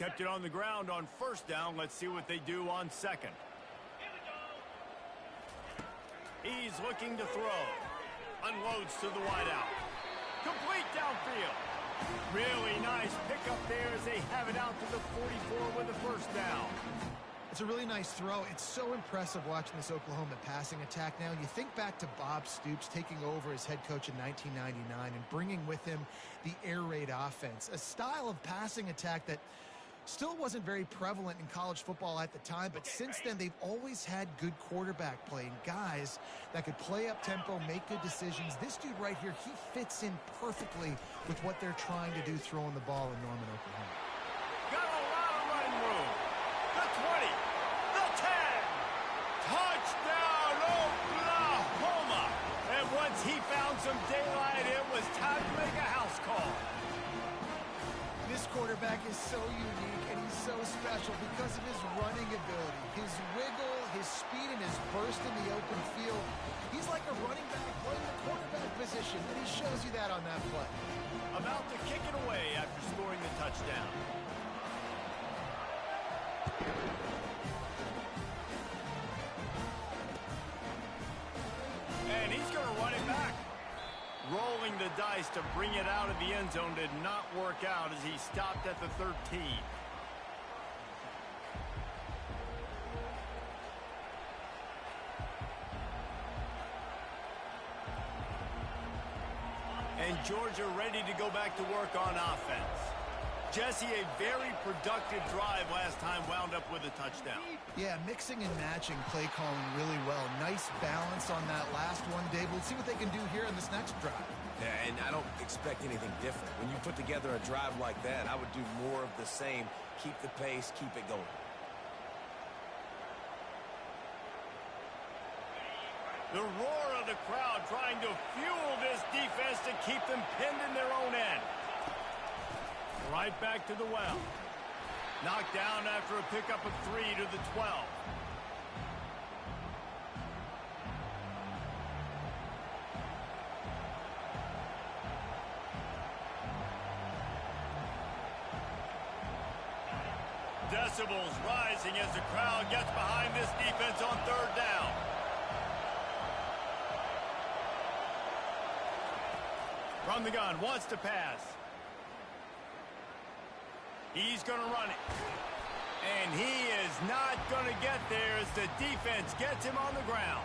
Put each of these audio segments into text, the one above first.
kept it on the ground on first down. Let's see what they do on second. He's looking to throw. Unloads to the wideout. Complete downfield. Really nice pickup there as they have it out to the 44 with the first down. It's a really nice throw. It's so impressive watching this Oklahoma passing attack now. You think back to Bob Stoops taking over as head coach in 1999 and bringing with him the air raid offense, a style of passing attack that still wasn't very prevalent in college football at the time, but since then they've always had good quarterback play and guys that could play up tempo, make good decisions. This dude right here, he fits in perfectly with what they're trying to do throwing the ball in Norman, Oklahoma. Got a lot of running room. The 20, the 10. Touchdown, Oklahoma. And once he found some daylight, it was time to make a house call. This quarterback is so unique and he's so special because of his running ability, his wiggle, his speed, and his burst in the open field. He's like a running back playing the quarterback position, and he shows you that on that play. About to kick it away after scoring the touchdown. And he's going to run it back. Rolling the dice to bring it out of the end zone did not work out as he stopped at the 13. And Georgia ready to go back to work on offense. Jesse, a very productive drive last time, wound up with a touchdown. Yeah, mixing and matching play calling really well. Nice balance on that last one, Dave. We'll see what they can do here in this next drive. Yeah, and I don't expect anything different. When you put together a drive like that, I would do more of the same. Keep the pace, keep it going. The roar of the crowd trying to fuel this defense to keep them pinned in their own end. Right back to the well. Knocked down after a pickup of 3 to the 12. Decibels rising as the crowd gets behind this defense on third down. From the gun, wants to pass. He's going to run it. And he is not going to get there as the defense gets him on the ground.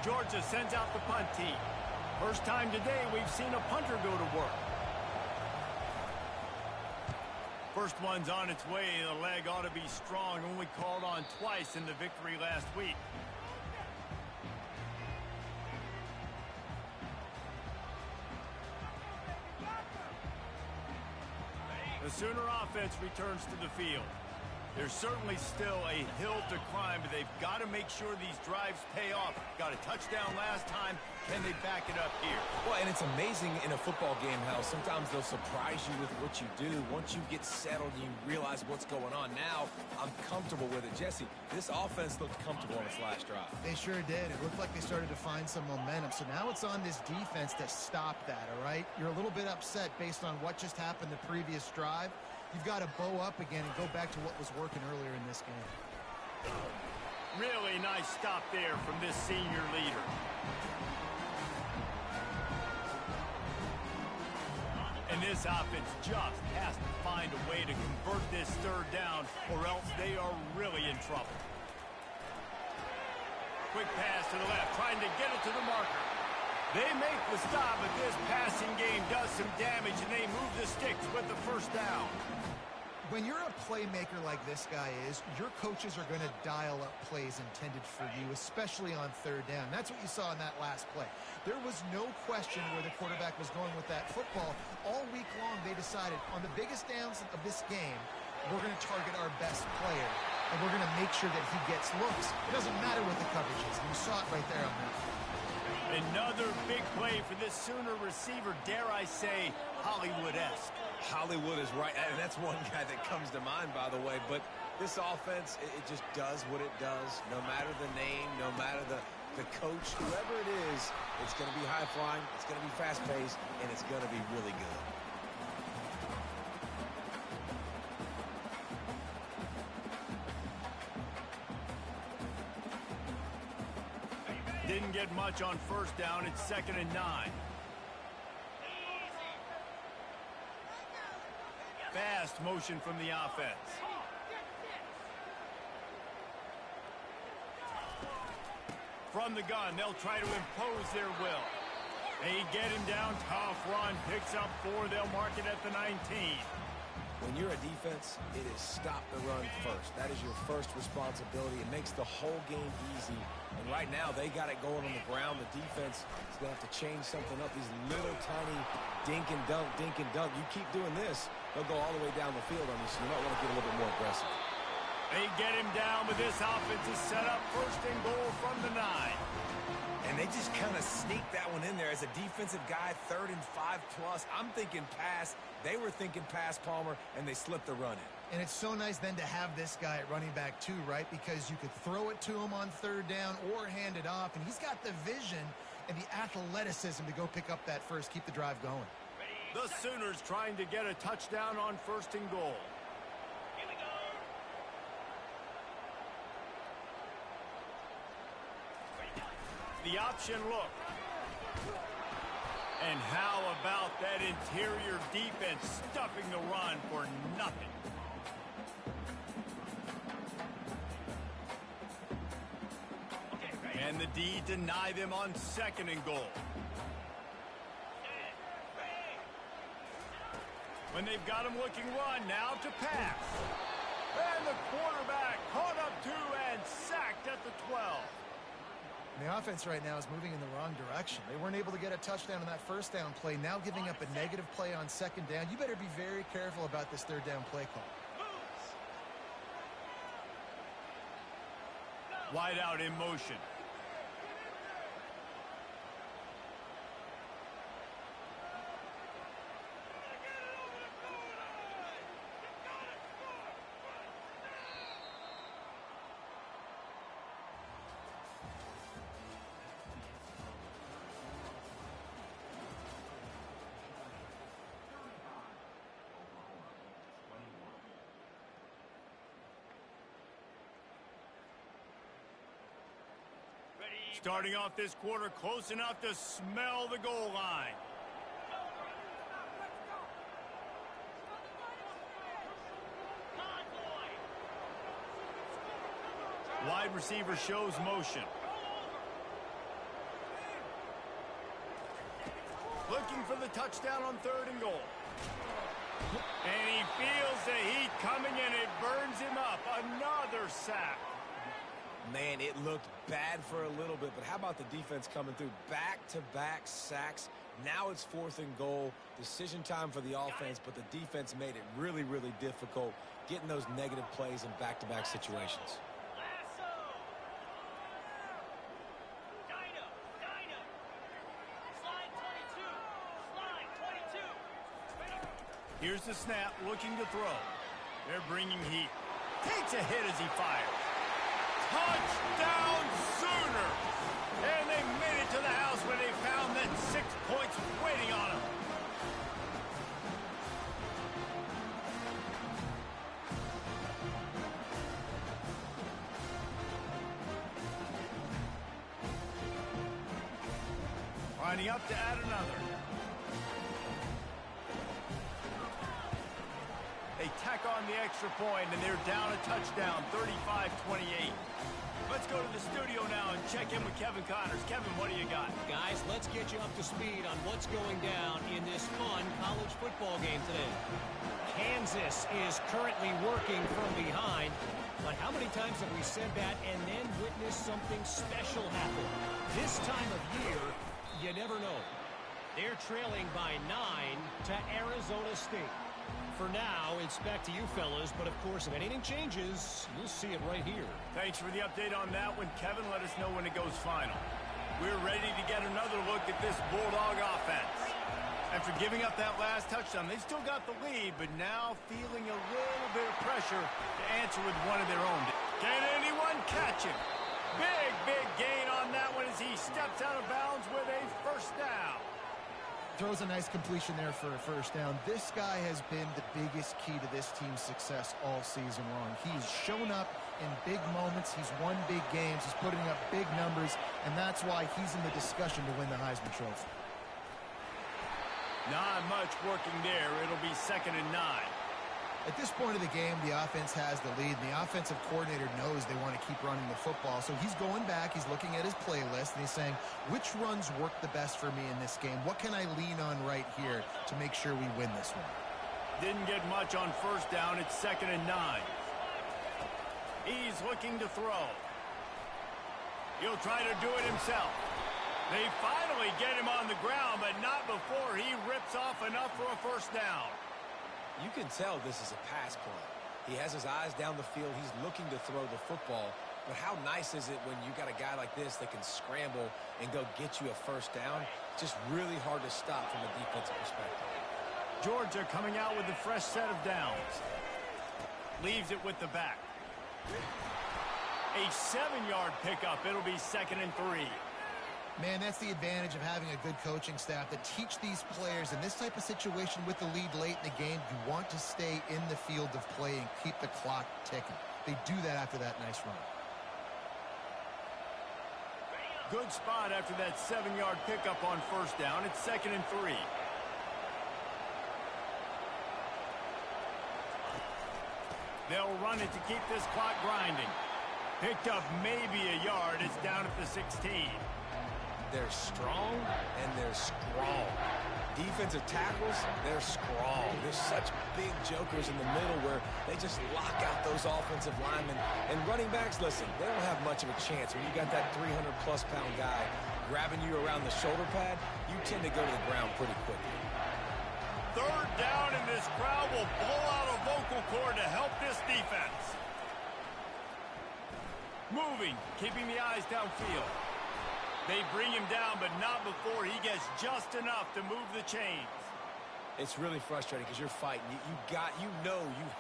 Georgia sends out the punt team. First time today we've seen a punter go to work. First one's on its way. The leg ought to be strong. Only called on twice in the victory last week. The Sooner offense returns to the field. There's certainly still a hill to climb, but they've got to make sure these drives pay off. Got a touchdown last time. Can they back it up here? Well, and it's amazing in a football game how sometimes they'll surprise you with what you do. Once you get settled, you realize what's going on. Now, I'm comfortable with it. Jesse, this offense looked comfortable on its last drive. They sure did. It looked like they started to find some momentum. So now it's on this defense to stop that, all right? You're a little bit upset based on what just happened the previous drive. You've got to bow up again and go back to what was working earlier in this game. Really nice stop there from this senior leader. And this offense just has to find a way to convert this third down, or else they are really in trouble. Quick pass to the left, trying to get it to the marker. They make the stop, but this passing game does some damage, and they move the sticks with the first down. When you're a playmaker like this guy is, your coaches are going to dial up plays intended for you, especially on third down. That's what you saw in that last play. There was no question where the quarterback was going with that football. All week long, they decided on the biggest downs of this game, we're going to target our best player, and we're going to make sure that he gets looks. It doesn't matter what the coverage is. And you saw it right there on that. Another big play for this Sooner receiver, dare I say, Hollywood-esque. Hollywood is right, and that's one guy that comes to mind, by the way. But this offense, it just does what it does. No matter the name, no matter the the coach, whoever it is, it's going to be high-flying, it's going to be fast-paced, and it's going to be really good. Didn't get much on first down. It's 2nd and 9. Fast motion from the offense. From the gun, they'll try to impose their will. They get him down. Tough run. Picks up 4. They'll mark it at the 19. When you're a defense, it is stop the run first. That is your first responsibility. It makes the whole game easy. And right now, they got it going on the ground. The defense is going to have to change something up. These little tiny dink and dunk, dink and dunk. You keep doing this, they'll go all the way down the field on you, so you might want to get a little bit more aggressive. They get him down, but this offense is set up 1st and goal from the 9. And they just kind of sneak that one in there as a defensive guy, 3rd and 5+. I'm thinking pass. They were thinking pass, Palmer, and they slipped the run in. And it's so nice then to have this guy at running back too, right? Because you could throw it to him on 3rd down or hand it off, and he's got the vision and the athleticism to go pick up that first, keep the drive going. The Sooners trying to get a touchdown on 1st and goal. Here we go. The option look. And how about that interior defense stuffing the run for nothing? And the D deny them on 2nd and goal. When they've got him looking run, now to pass. And the quarterback caught up to and sacked at the 12. And the offense right now is moving in the wrong direction. They weren't able to get a touchdown on that 1st down play. Now giving up a negative play on 2nd down. You better be very careful about this 3rd down play call. Wide out in motion. Starting off this quarter close enough to smell the goal line. Wide receiver shows motion. Looking for the touchdown on 3rd and goal. And he feels the heat coming and it burns him up. Another sack. Man, it looked bad for a little bit, but how about the defense coming through? Back-to-back sacks. Now it's 4th and goal. Decision time for the offense, but the defense made it really, really difficult getting those negative plays in back-to-back situations. Here's the snap, looking to throw. They're bringing heat. Takes a hit as he fires. Touchdown Sooners! And they made it to the house where they found that 6 points waiting on them. Lining up to add another. They tack on the extra point, and they're down a touchdown, 35-28. Let's go to the studio now and check in with Kevin Connors. Kevin, what do you got? Guys, let's get you up to speed on what's going down in this fun college football game today. Kansas is currently working from behind, but how many times have we said that and then witnessed something special happen? This time of year, you never know. They're trailing by 9 to Arizona State. For now, it's back to you fellas, but of course, if anything changes, you'll see it right here. Thanks for the update on that one, Kevin. Let us know when it goes final. We're ready to get another look at this Bulldog offense. After giving up that last touchdown, they still got the lead, but now feeling a little bit of pressure to answer with one of their own. Can anyone catch him? Big gain on that one as as he steps out of bounds with a first down. Throws a nice completion there for a first down. This guy has been the biggest key to this team's success all season long. He's shown up in big moments. He's won big games. He's putting up big numbers, and that's why he's in the discussion to win the Heisman Trophy. Not much working there. It'll be 2nd and 9. At this point of the game, the offense has the lead, and the offensive coordinator knows they want to keep running the football. So he's going back, he's looking at his playlist, and he's saying, which runs work the best for me in this game? What can I lean on right here to make sure we win this one? Didn't get much on first down. It's 2nd and 9. He's looking to throw. He'll try to do it himself. They finally get him on the ground, but not before he rips off enough for a first down. You can tell this is a pass play. He has his eyes down the field. He's looking to throw the football. But how nice is it when you got a guy like this that can scramble and go get you a first down? Just really hard to stop from a defensive perspective. Georgia coming out with a fresh set of downs. Leaves it with the back. A 7-yard pickup. It'll be 2nd and 3. Man, that's the advantage of having a good coaching staff that teach these players in this type of situation with the lead late in the game. You want to stay in the field of play and keep the clock ticking. They do that after that nice run. Good spot after that 7-yard pickup on first down. It's 2nd and 3. They'll run it to keep this clock grinding. Picked up maybe a yard. It's down at the 16. They're strong and they're strong. Defensive tackles, they're strong. They're such big jokers in the middle where they just lock out those offensive linemen. And running backs, listen, they don't have much of a chance. When you got that 300-plus pound guy grabbing you around the shoulder pad, you tend to go to the ground pretty quickly. 3rd down, and this crowd will blow out a vocal cord to help this defense. Moving, keeping the eyes downfield. They bring him down, but not before he gets just enough to move the chains. It's really frustrating because you're fighting. You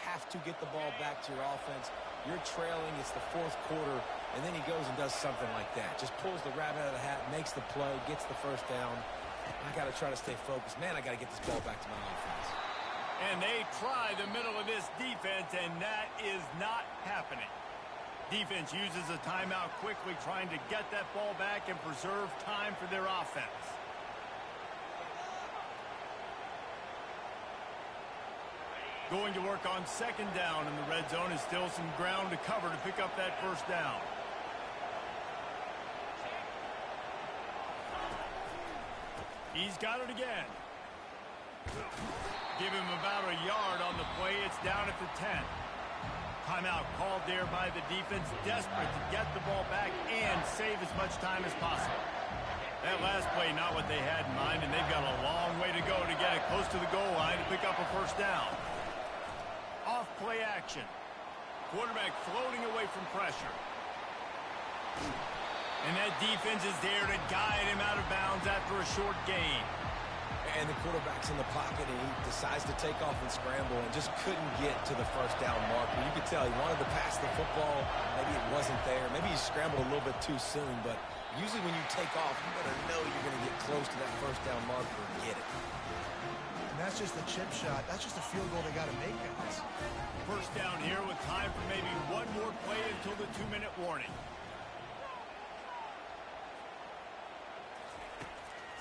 have to get the ball back to your offense. You're trailing. It's the 4th quarter, and then he goes and does something like that. Just pulls the rabbit out of the hat, makes the play, gets the first down. I got to try to stay focused. Man, I got to get this ball back to my offense. And they try the middle of this defense, and that is not happening. Defense uses a timeout quickly, trying to get that ball back and preserve time for their offense. Going to work on 2nd down, and the red zone is still some ground to cover to pick up that first down. He's got it again. Give him about a yard on the play. It's down at the 10. Timeout called there by the defense, desperate to get the ball back and save as much time as possible. That last play, not what they had in mind, and they've got a long way to go to get it close to the goal line to pick up a first down. Off play action. Quarterback floating away from pressure. And that defense is there to guide him out of bounds after a short gain. And the quarterback's in the pocket, and he decides to take off and scramble and just couldn't get to the first down marker. You could tell he wanted to pass the football. Maybe it wasn't there. Maybe he scrambled a little bit too soon. But usually when you take off, you better know you're going to get close to that first down marker and get it. And that's just a chip shot. That's just a field goal they got to make, guys. First down here with time for maybe one more play until the 2-minute warning.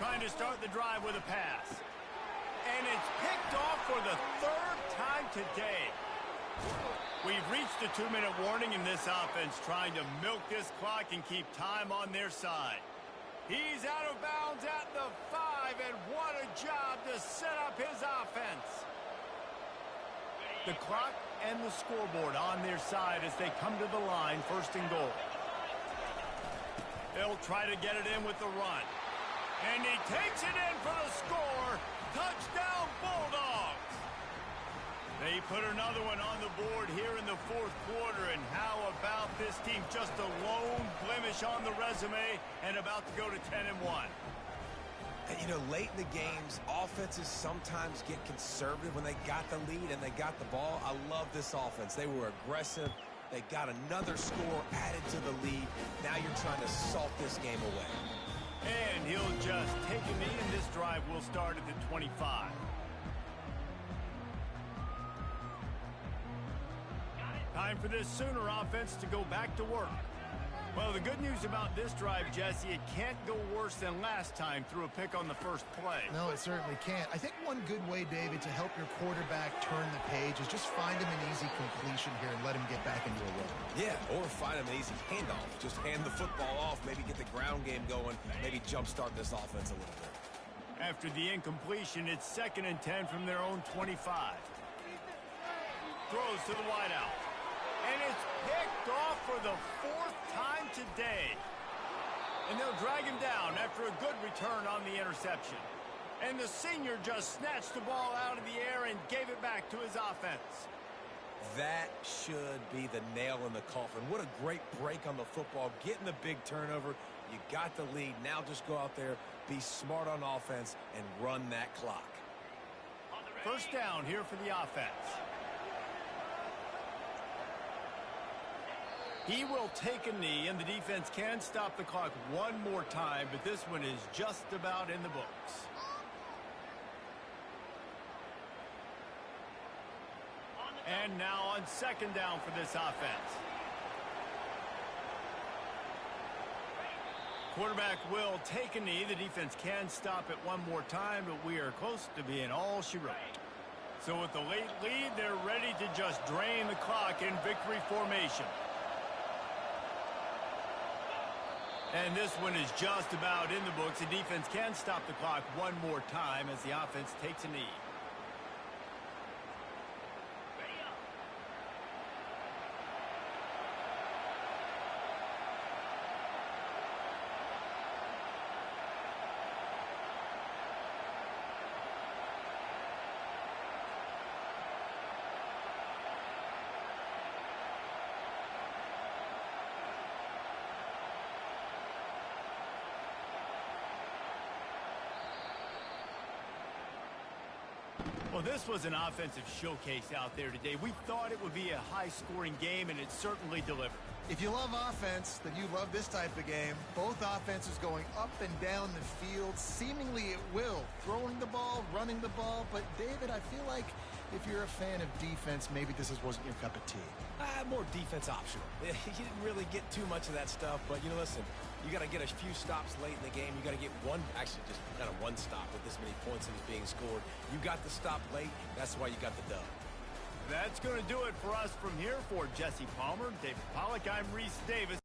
Trying to start the drive with a pass. And it's picked off for the 3rd time today. We've reached the 2-minute warning in this offense, trying to milk this clock and keep time on their side. He's out of bounds at the 5, and what a job to set up his offense. The clock and the scoreboard on their side as they come to the line, 1st and goal. They'll try to get it in with the run. And he takes it in for the score. Touchdown, Bulldogs. They put another one on the board here in the 4th quarter. And how about this team? Just a lone blemish on the resume and about to go to 10-1. And, you know, late in the games, offenses sometimes get conservative when they got the lead and they got the ball. I love this offense. They were aggressive. They got another score added to the lead. Now you're trying to salt this game away. And he'll just take a knee, and this drive will start at the 25. Time for this Sooner offense to go back to work. Well, the good news about this drive, Jesse, it can't go worse than last time through a pick on the first play. No, it certainly can't. I think one good way, David, to help your quarterback turn the page is just find him an easy completion here and let him get back into a rhythm. Yeah, or find him an easy handoff. Just hand the football off, maybe get the ground game going, maybe jumpstart this offense a little bit. After the incompletion, it's 2nd and 10 from their own 25. Throws to the wideout. And it's picked off for the 4th time today. And they'll drag him down after a good return on the interception. And the senior just snatched the ball out of the air and gave it back to his offense. That should be the nail in the coffin. What a great break on the football. Getting the big turnover. You got the lead. Now just go out there, be smart on offense, and run that clock. First down here for the offense. He will take a knee, and the defense can stop the clock one more time, but this one is just about in the books. And now on 2nd down for this offense. Quarterback will take a knee. The defense can stop it one more time, but we are close to being all she wrote. So with the late lead, they're ready to just drain the clock in victory formation. And this one is just about in the books. The defense can stop the clock one more time as the offense takes a knee. Well, this was an offensive showcase out there today. We thought it would be a high-scoring game, and it certainly delivered. If you love offense, then you love this type of game. Both offenses going up and down the field, seemingly at will. Throwing the ball, running the ball. But, David, I feel like if you're a fan of defense, maybe this wasn't your cup of tea. More defense optional. You didn't really get too much of that stuff, but, listen, you got to get a few stops late in the game. You got to get actually just kind of one stop with this many points that was being scored. You got the stop late. That's why you got the dub. That's going to do it for us from here. For Jesse Palmer, David Pollack, I'm Reese Davis.